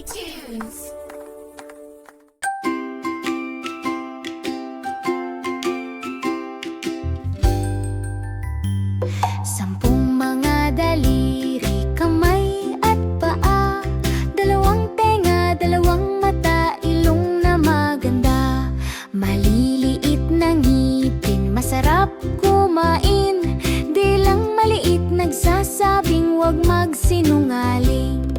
Tunes. Sampung mga daliri, kamay at paa, dalawang tenga, dalawang mata, ilong na maganda, maliliit na ngipin, masarap kumain, di lang maliit, nagsasabing wag magsinungaling.